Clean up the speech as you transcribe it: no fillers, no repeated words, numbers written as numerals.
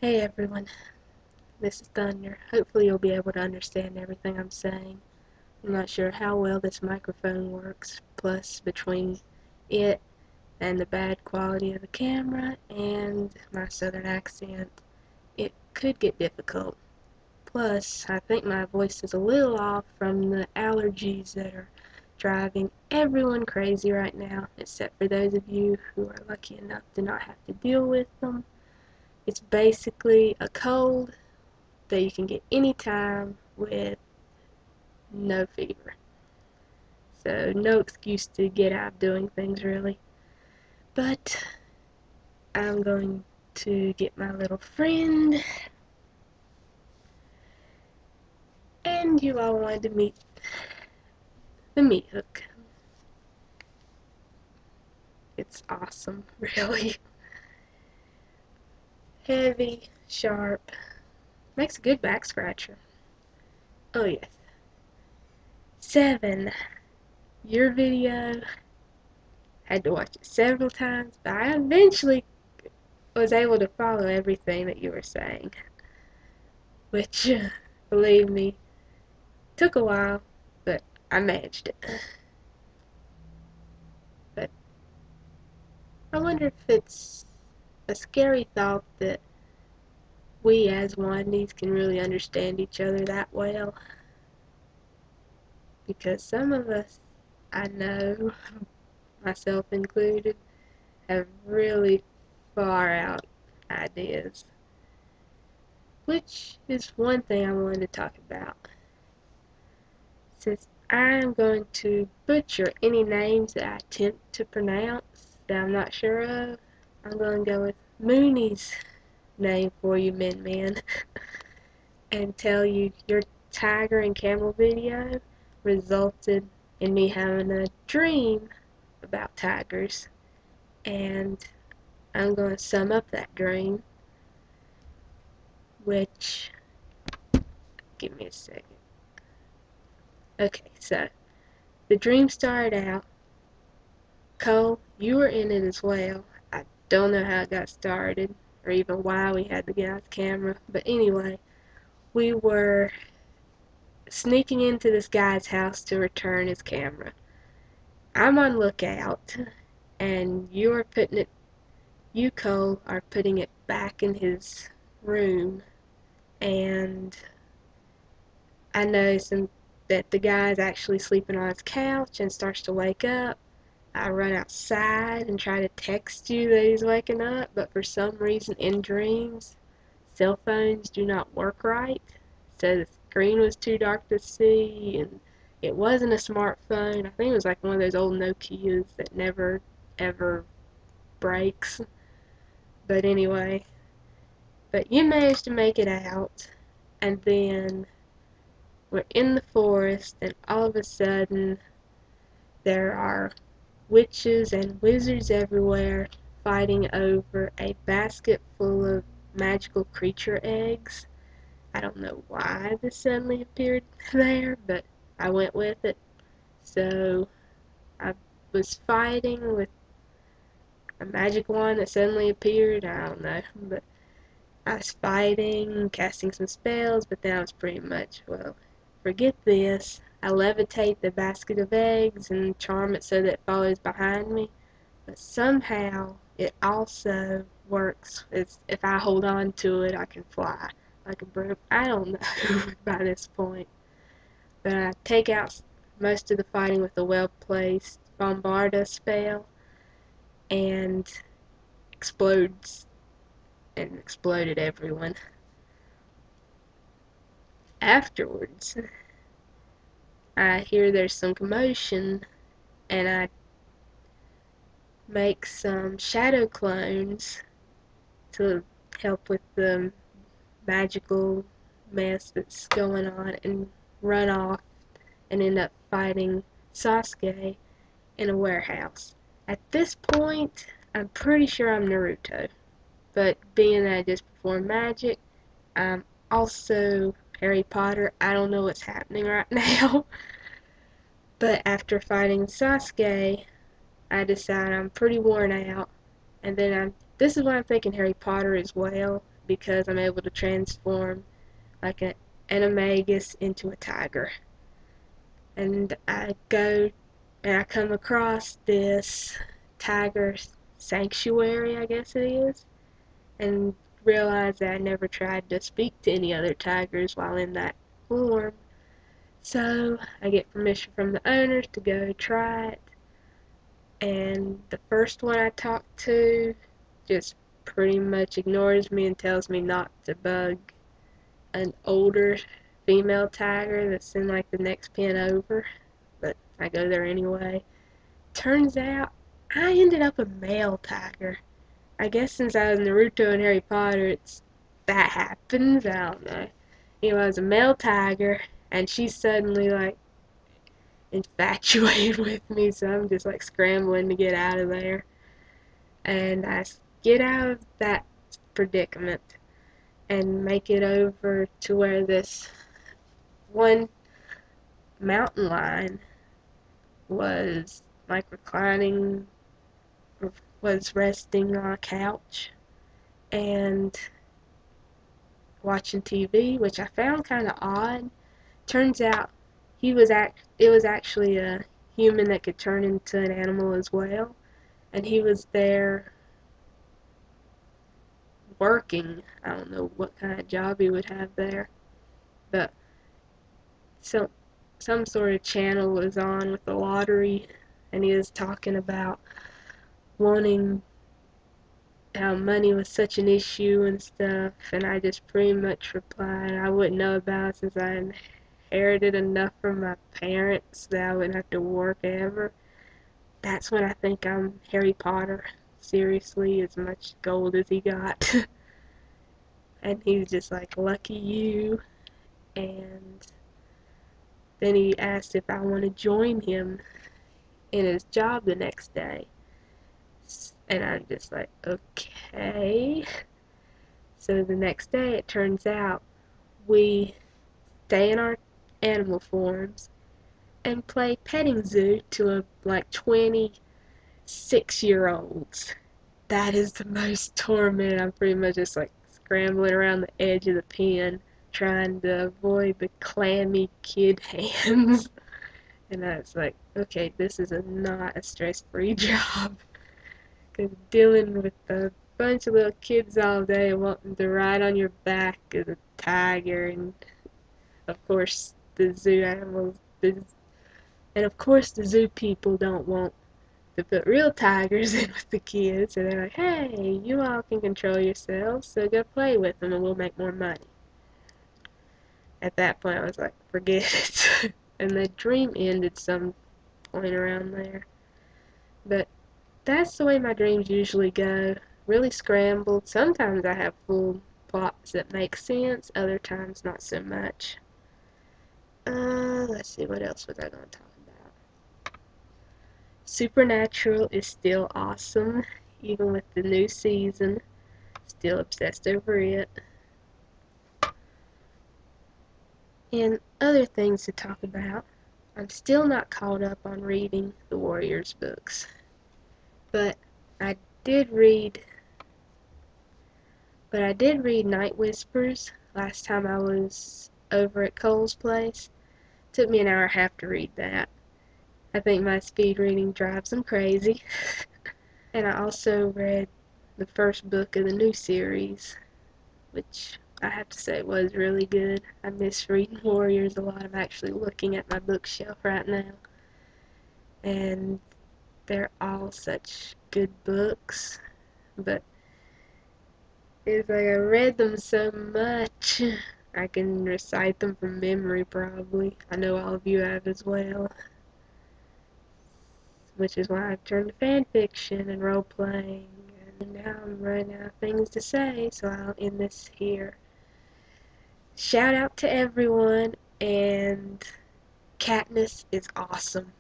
Hey everyone, this is Thunder. Hopefully you'll be able to understand everything I'm saying. I'm not sure how well this microphone works, plus between it and the bad quality of the camera and my southern accent, it could get difficult. Plus, I think my voice is a little off from the allergies that are driving everyone crazy right now, except for those of you who are lucky enough to not have to deal with them. It's basically a cold that you can get anytime with no fever. So no excuse to get out doing things really. But I'm going to get my little friend, and you all wanted to meet the meat hook. It's awesome, really. Heavy, sharp, makes a good back scratcher. Oh yes. 7. Your video, had to watch it several times, but I eventually was able to follow everything that you were saying, which, believe me, took a while, but I managed it. But I wonder if it's a scary thought that we as Wandies can really understand each other that well, because some of us, I know, myself included, have really far out ideas, which is one thing I wanted to talk about. Since I'm going to butcher any names that I attempt to pronounce that I'm not sure of, I'm going to go with Mooney's name for you, men, and tell you your tiger and camel video resulted in me having a dream about tigers, and I'm going to sum up that dream, which, give me a second. Okay, so the dream started out, Cole, you were in it as well. I don't know how it got started or even why we had to get out the camera, but anyway, we were sneaking into this guy's house to return his camera. I'm on lookout, and you, Cole, are putting it back in his room, and I notice that the guy's actually sleeping on his couch and starts to wake up. I run outside and try to text you that he's waking up, but for some reason in dreams, cell phones do not work right. So the screen was too dark to see, and it wasn't a smartphone. I think it was like one of those old Nokias that never ever breaks. But anyway, but you managed to make it out, and then we're in the forest, and all of a sudden there are witches and wizards everywhere fighting over a basket full of magical creature eggs. I don't know why this suddenly appeared there, but I went with it. So I was fighting with a magic wand that suddenly appeared. I don't know, but I was fighting, casting some spells, but then I was pretty much, well, forget this. I levitate the basket of eggs and charm it so that it follows behind me. But somehow it also works. If I hold on to it, I can fly like a bird. I don't know by this point. But I take out most of the fighting with a well-placed Bombarda spell and explodes and exploded everyone. Afterwards, I hear there's some commotion, and I make some shadow clones to help with the magical mess that's going on, and run off and end up fighting Sasuke in a warehouse. At this point, I'm pretty sure I'm Naruto, but being that I just performed magic, I'm also Harry Potter. I don't know what's happening right now. But after fighting Sasuke, I decide I'm pretty worn out, and then this is why I'm thinking Harry Potter as well, because I'm able to transform like an animagus into a tiger. And I go and I come across this tiger sanctuary, I guess it is, and realize that I never tried to speak to any other tigers while in that form. So I get permission from the owners to go try it, and the first one I talk to just pretty much ignores me and tells me not to bug an older female tiger that's in like the next pen over, but I go there anyway. Turns out I ended up a male tiger. I guess since I was Naruto and Harry Potter, that happens. I don't know. Anyway, I was a male tiger, and she's suddenly like infatuated with me, so I'm just like scrambling to get out of there. And I get out of that predicament and make it over to where this one mountain lion was like reclining, was resting on a couch and watching TV, which I found kind of odd. Turns out it was actually a human that could turn into an animal as well, and he was there working. I don't know what kind of job he would have there, but some some sort of channel was on with the lottery, and he was talking about wanting how money was such an issue and stuff, and I just pretty much replied I wouldn't know about it since I inherited enough from my parents that I wouldn't have to work ever. That's when I think I'm Harry Potter. Seriously, as much gold as he got. And he's just like, lucky you. And then he asked if I want to join him in his job the next day. And I'm just like, okay. So the next day, it turns out we stay in our animal forms and play petting zoo to a like 26-year-olds. That is the most torment. I'm pretty much just like scrambling around the edge of the pen trying to avoid the clammy kid hands. And I was like, okay, this is not a stress-free job. Because dealing with a bunch of little kids all day wanting to ride on your back as a tiger, and of course the zoo animals, and of course the zoo people don't want to put real tigers in with the kids, so they're like, hey, you all can control yourselves, so go play with them and we'll make more money. At that point I was like, forget it. And the dream ended some point around there. But that's the way my dreams usually go. Really scrambled. Sometimes I have full plots that make sense, other times not so much. Let's see, what else was I going to talk about? Supernatural is still awesome, even with the new season. Still obsessed over it. And other things to talk about. I'm still not caught up on reading the Warriors books. But I did read Night Whispers last time I was over at Cole's place. It took me an hour and a half to read that. I think my speed reading drives them crazy. And I also read the first book of the new series, which I have to say was really good. I miss reading Warriors a lot. I'm actually looking at my bookshelf right now. And they're all such good books. But it's like I read them so much. I can recite them from memory probably. I know all of you have as well. Which is why I've turned to fan fiction and role playing. And now I'm running out of things to say, so I'll end this here. Shout out to everyone, and Katniss is awesome.